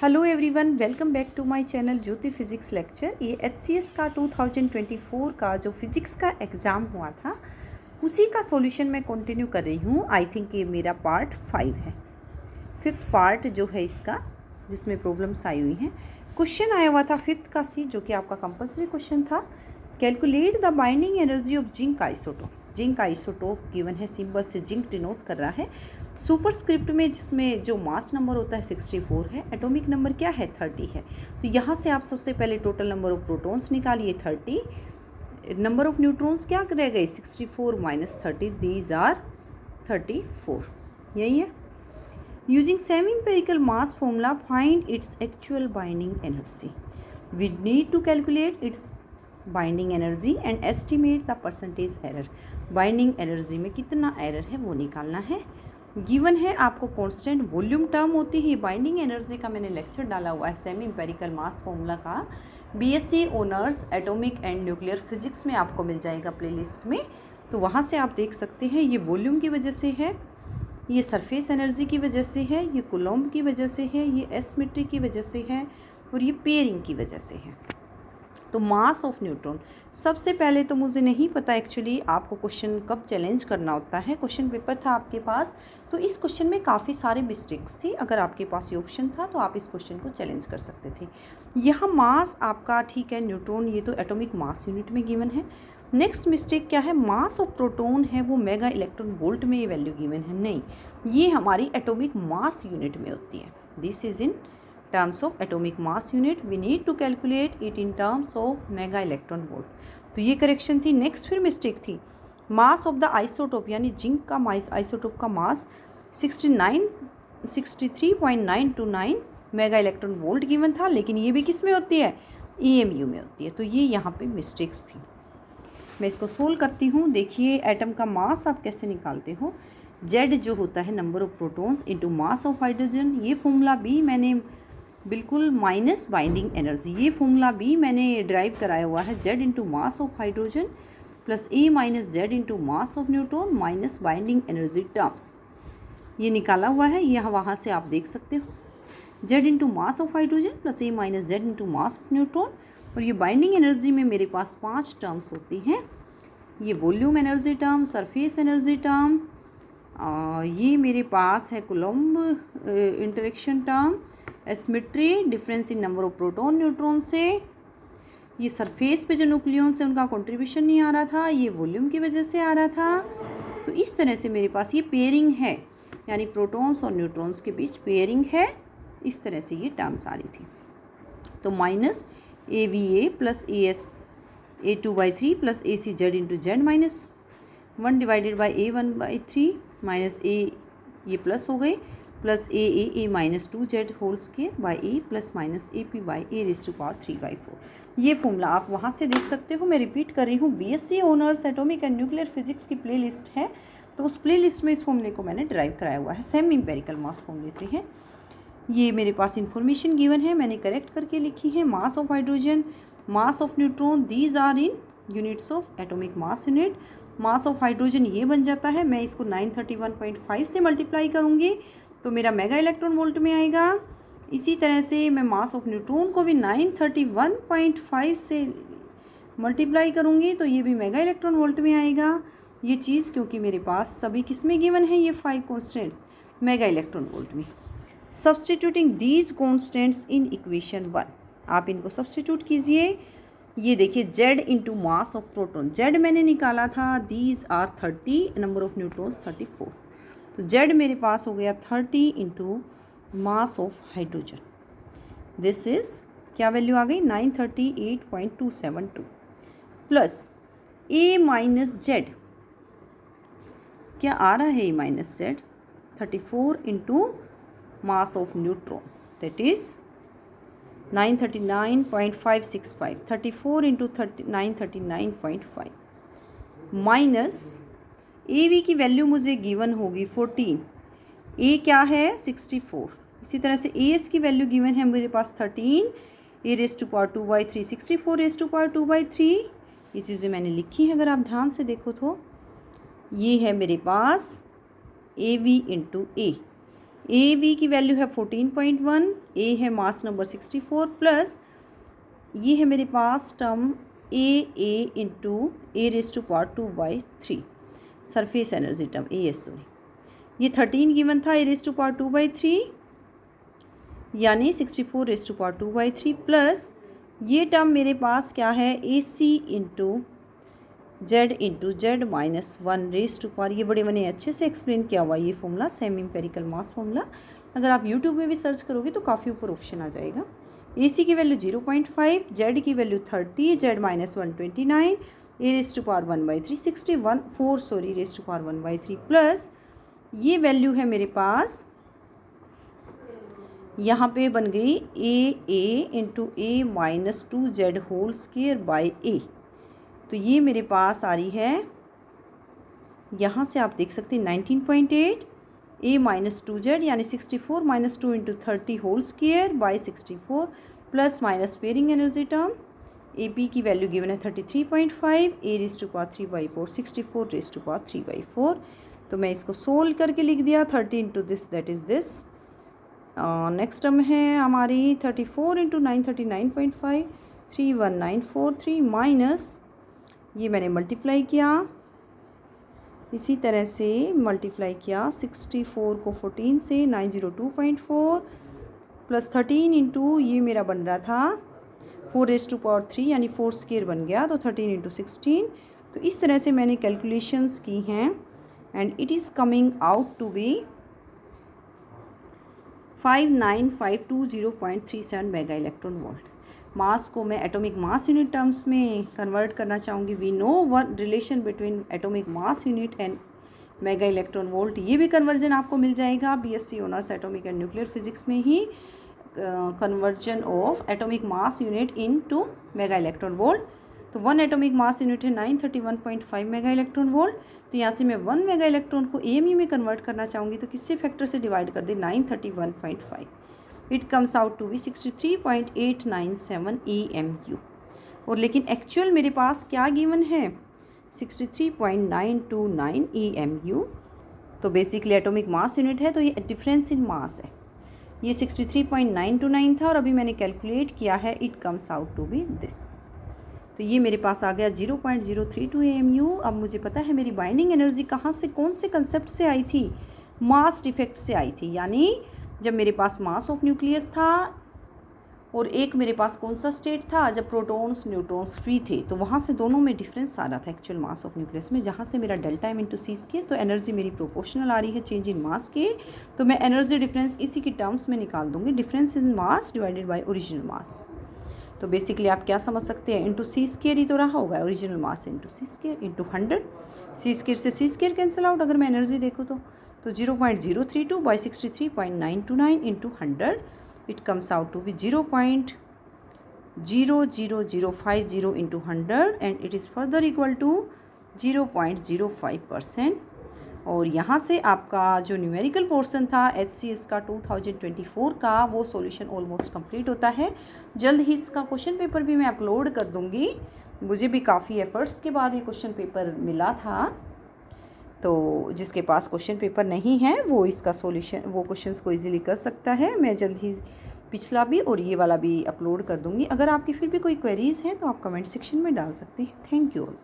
Hello everyone, welcome back to my channel Jyoti physics lecture. ये HCS का 2024 का जो फिज़िक्स का एग्ज़ाम हुआ था उसी का सॉल्यूशन मैं कंटिन्यू कर रही हूँ। आई थिंक ये मेरा पार्ट 5 है, 5th पार्ट जो है इसका, जिसमें प्रॉब्लम्स आई हुई हैं। क्वेश्चन आया हुआ था 5th का सी, जो कि आपका कंपल्सरी क्वेश्चन था। Calculate the binding energy of zinc isotope. Zinc isotope given है, सिंबल से जिंक डिनोट कर रहा है। सुपरस्क्रिप्ट में जिसमें जो मास नंबर होता है 64 है, एटॉमिक नंबर क्या है 30 है। तो यहाँ से आप सबसे पहले टोटल नंबर ऑफ प्रोटॉन्स निकालिए 30, नंबर ऑफ न्यूट्रॉन्स क्या रह गए 64 माइनस 30, दीज आर 34। यही है। Using semi empirical mass formula find its actual binding energy. We need to calculate its binding energy and estimate the percentage error. Binding energy में कितना error है वो निकालना है। गिवन है आपको कांस्टेंट वॉल्यूम टर्म होती है। बाइंडिंग एनर्जी का मैंने लेक्चर डाला हुआ है सेमी इंपेरिकल मास फॉर्मूला का, BSc honours atomic and nuclear physics में आपको मिल जाएगा प्लेलिस्ट में। तो वहाँ से आप देख सकते हैं। ये वॉल्यूम की वजह से है, ये सरफेस एनर्जी की वजह से है, ये कूलम्ब की वजह से है, ये एसिमेट्री की वजह से है और ये पेयरिंग की वजह से है। तो मास ऑफ न्यूट्रॉन, सबसे पहले तो मुझे नहीं पता एक्चुअली आपको क्वेश्चन कब चैलेंज करना होता है। क्वेश्चन पेपर था आपके पास, तो इस क्वेश्चन में काफ़ी सारे मिस्टेक्स थी। अगर आपके पास ये ऑप्शन था तो आप इस क्वेश्चन को चैलेंज कर सकते थे। यहाँ मास आपका ठीक है, न्यूट्रॉन ये तो एटॉमिक मास यूनिट में गिवन है। नेक्स्ट मिस्टेक क्या है, मास ऑफ प्रोटॉन है वो मेगा इलेक्ट्रॉन वोल्ट में ये वैल्यू गिवन है। नहीं, ये हमारी एटॉमिक मास यूनिट में होती है। This is in terms of atomic mass unit, we need to calculate it in terms of mega electron volt। तो ये करेक्शन थी। नेक्स्ट फिर मिस्टेक थी, मास ऑफ द आइसोटोप यानी जिंक का आइसोटोप का मास 63.929 मेगा इलेक्ट्रॉन वोल्ट गिवन था, लेकिन ये भी किस में होती है, EMU में होती है। तो ये यहाँ पे मिस्टेक्स थी। मैं इसको सोल्व करती हूँ। देखिए एटम का मास आप कैसे निकालते हो। Z जो होता है number of protons into mass of hydrogen. ये फॉर्मूला भी मैंने बिल्कुल माइनस बाइंडिंग एनर्जी, ये फॉर्मूला भी मैंने ड्राइव कराया हुआ है। Z into mass of hydrogen plus A minus Z into mass of neutron minus binding energy terms, ये निकाला हुआ है। यह वहाँ से आप देख सकते हो। Z into mass of hydrogen plus A minus Z into mass of neutron. और ये बाइंडिंग एनर्जी में मेरे पास 5 टर्म्स होती हैं। ये volume energy term, surface energy term, ये मेरे पास है coulomb interaction term, asymmetry, difference in number of proton neutron से, ये सरफेस पे जो न्यूक्लियन से उनका कंट्रीब्यूशन नहीं आ रहा था, ये वॉल्यूम की वजह से आ रहा था। तो इस तरह से मेरे पास ये पेयरिंग है, यानी प्रोटॉन्स और न्यूट्रॉन्स के बीच पेयरिंग है। इस तरह से ये टर्म्स आ रही थी। तो minus AVA plus AS A2/3 plus AC/Z into Z minus 1 divided by A1/3 minus A, ये प्लस हो गए, plus A minus 2Z whole square by A plus minus AP by A raise to power 3/4। ये formula आप वहाँ से देख सकते हो। मैं रिपीट कर रही हूँ, BSc honours atomic and nuclear physics की प्ले लिस्ट है, तो उस प्ले लिस्ट में इस फॉर्मूले को मैंने ड्राइव कराया हुआ है। सेमी इंपेरिकल मास फॉर्मूले से है। ये मेरे पास इन्फॉर्मेशन गिवन है, मैंने करेक्ट करके लिखी है। Mass of hydrogen, mass of neutron, these are in units of atomic mass unit. Mass of hydrogen ये बन जाता है, मैं इसको 931.5 से मल्टीप्लाई करूँगी तो मेरा मेगा इलेक्ट्रॉन वोल्ट में आएगा। इसी तरह से मैं मास ऑफ न्यूट्रॉन को भी 931.5 से मल्टीप्लाई करूँगी तो ये भी मेगा इलेक्ट्रॉन वोल्ट में आएगा। ये चीज़ क्योंकि मेरे पास सभी किस में गिवन है, ये 5 कॉन्स्टेंट्स मेगा इलेक्ट्रॉन वोल्ट में। Substituting these constants in equation 1, आप इनको सब्सटीट्यूट कीजिए। ये देखिए Z into mass of proton, Z मैंने निकाला था, these are 30, number of neutrons 34। तो Z मेरे पास हो गया 30 into mass of hydrogen. This is क्या वैल्यू आ गई 938.272 प्लस A माइनस Z, क्या आ रहा है A minus Z, 34 into mass of neutron, that is 939.565, 34 into 939.5 minus AV की वैल्यू मुझे गिवन होगी 14, A क्या है 64। इसी तरह से AS की वैल्यू गिवन है मेरे पास 13, A raise to power 2/3, 64 raise to power 2/3। ये चीज़ें मैंने लिखी हैं, अगर आप ध्यान से देखो तो ये है मेरे पास AV into A। A V की वैल्यू है 14.1, ए है मास नंबर 64 प्लस ये है मेरे पास term A into A raise to power 2/3 surface energy term sorry ये 13 गिवन था ए रेज टू पावर 2/3 यानी 64 रेज टू पावर 2/3 प्लस ये टर्म मेरे पास क्या है A C into Z minus 1 raise to power, ये बड़े मैंने अच्छे से एक्सप्लेन किया हुआ ये formula semi empirical mass formula, अगर आप यूट्यूब में भी सर्च करोगे तो काफ़ी ऊपर ऑप्शन आ जाएगा। ए सी की वैल्यू 0.5, जेड की value 30, Z minus 129, A raise to power 1/3 4 raise to power 1/3 प्लस ये वैल्यू है मेरे पास यहाँ पे बन गई A into A minus 2 Z whole square by A, तो ये मेरे पास आ रही है यहाँ से आप देख सकते हैं 19.8 ए माइनस 2 जेड यानी 64 minus 2 into 30 whole square by 64 plus minus pairing energy term A P की वैल्यू गिवन है 33.5 A raise to power 3/4 64 raise to power 3/4, तो मैं इसको सोल्व करके लिख दिया 30 into this that is this. Next term है हमारी 34 इंटू 9 39.5 31943 माइनस ये मैंने मल्टीप्लाई किया, इसी तरह से मल्टीप्लाई किया 64 को 14 से 902.4 प्लस 13 इंटू ये मेरा बन रहा था 4 रेज टू पावर 3 यानी 4 स्क्वायर बन गया, तो 13 इंटू 16, तो इस तरह से मैंने कैलकुलेशंस की हैं and it is coming out to be 59520.37 mega electron volt. Mass को मैं एटॉमिक मास यूनिट टर्म्स में कन्वर्ट करना चाहूँगी। We know one relation between atomic mass unit and mega electron volt, ये भी कन्वर्जन आपको मिल जाएगा BSc honours atomic and nuclear physics में ही, conversion of atomic mass unit into mega electron volt. तो 1 एटॉमिक मास यूनिट है 931.5 mega electron volt, तो यहाँ से मैं 1 मेगा इलेक्ट्रॉन को एएमयू में कन्वर्ट करना चाहूँगी तो किससे फैक्टर से डिवाइड कर दे 931.5, it comes out to be 63.897 EMU, और लेकिन एक्चुअल मेरे पास क्या गिवन है 63.929 EMU। तो बेसिकली एटॉमिक मास यूनिट है तो ये डिफरेंस इन मास है, ये 63.929 था और अभी मैंने कैलकुलेट किया है it comes out to be this, तो ये मेरे पास आ गया 0.032 AMU। अब मुझे पता है मेरी बाइंडिंग एनर्जी कहाँ से कौन से कंसेप्ट से आई थी, मास डिफेक्ट से आई थी, यानी जब मेरे पास मास ऑफ न्यूक्लियस था और एक मेरे पास कौन सा स्टेट था जब प्रोटॉन्स न्यूट्रॉन्स फ्री थे, तो वहाँ से दोनों में डिफरेंस आ रहा था एक्चुअल मास ऑफ न्यूक्लियस में, जहाँ से मेरा डेल्टा एम इंटू सी स्क्वायर, तो एनर्जी मेरी प्रोपोर्शनल आ रही है चेंज इन मास के, तो मैं एनर्जी डिफरेंस इसी की टर्म्स में निकाल दूंगी, difference in mass divided by original mass. तो बेसिकली आप क्या समझ सकते हैं, इंटू सी स्क्वायर ही तो रहा होगा, ओरिजिनल मास इंटू सी स्क्वायर इंटू 100, सी स्क्वायर से सी स्क्वायर कैंसिल आउट अगर मैं एनर्जी देखूँ तो 0.032 by 63.929 into 100, it comes out to be 0.00050 into 100 and it is further equal to 0.05%। और यहाँ से आपका जो न्यूमेरिकल पोर्शन था HCS का 2024 का वो सॉल्यूशन ऑलमोस्ट कंप्लीट होता है। जल्द ही इसका क्वेश्चन पेपर भी मैं अपलोड कर दूँगी, मुझे भी काफ़ी एफर्ट्स के बाद ये क्वेश्चन पेपर मिला था, तो जिसके पास क्वेश्चन पेपर नहीं है वो इसका सॉल्यूशन वो क्वेश्चंस को इजीली कर सकता है। मैं जल्द ही पिछला भी और ये वाला भी अपलोड कर दूँगी। अगर आपकी फिर भी कोई क्वेरीज़ हैं तो आप कमेंट सेक्शन में डाल सकते हैं। Thank you all.